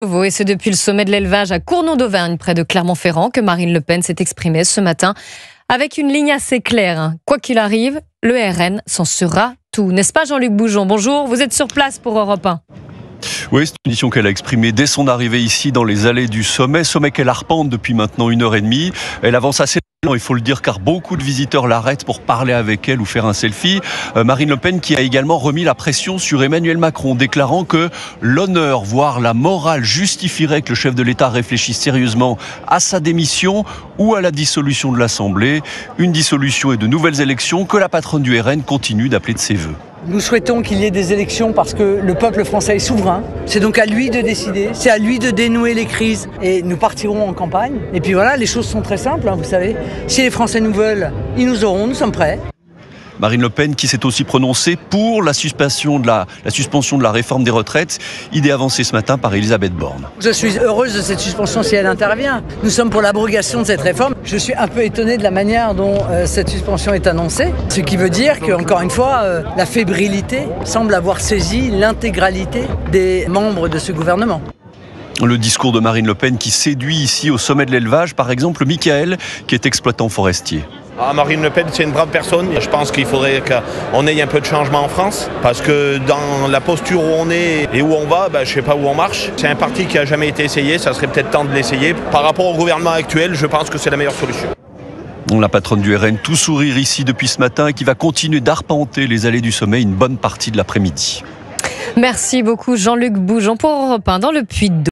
Et c'est depuis le sommet de l'élevage à Cournon d'Auvergne, près de Clermont-Ferrand, que Marine Le Pen s'est exprimée ce matin avec une ligne assez claire. Quoi qu'il arrive, le RN s'en sera tout. N'est-ce pas, Jean-Luc Boujon? Bonjour, vous êtes sur place pour Europe 1. Oui, c'est une mission qu'elle a exprimée dès son arrivée ici dans les allées du sommet qu'elle arpente depuis maintenant 1h30. Elle avance assez lent, il faut le dire, car beaucoup de visiteurs l'arrêtent pour parler avec elle ou faire un selfie. Marine Le Pen qui a également remis la pression sur Emmanuel Macron, déclarant que l'honneur, voire la morale, justifierait que le chef de l'État réfléchisse sérieusement à sa démission ou à la dissolution de l'Assemblée. Une dissolution et de nouvelles élections que la patronne du RN continue d'appeler de ses vœux. Nous souhaitons qu'il y ait des élections parce que le peuple français est souverain. C'est donc à lui de décider, c'est à lui de dénouer les crises et nous partirons en campagne. Et puis voilà, les choses sont très simples, vous savez. Si les Français nous veulent, ils nous auront, nous sommes prêts. Marine Le Pen qui s'est aussi prononcée pour la suspension de la réforme des retraites, idée avancée ce matin par Elisabeth Borne. Je suis heureuse de cette suspension si elle intervient. Nous sommes pour l'abrogation de cette réforme. Je suis un peu étonné de la manière dont cette suspension est annoncée, ce qui veut dire qu'encore une fois, la fébrilité semble avoir saisi l'intégralité des membres de ce gouvernement. Le discours de Marine Le Pen qui séduit ici au sommet de l'élevage, par exemple Michael qui est exploitant forestier. Marine Le Pen, c'est une brave personne. Je pense qu'il faudrait qu'on ait un peu de changement en France. Parce que dans la posture où on est et où on va, je ne sais pas où on marche. C'est un parti qui n'a jamais été essayé. Ça serait peut-être temps de l'essayer. Par rapport au gouvernement actuel, je pense que c'est la meilleure solution. La patronne du RN, tout sourire ici depuis ce matin, et qui va continuer d'arpenter les allées du sommet une bonne partie de l'après-midi. Merci beaucoup, Jean-Luc Boujon, pour Europe 1 dans le Puy-de-Dôme.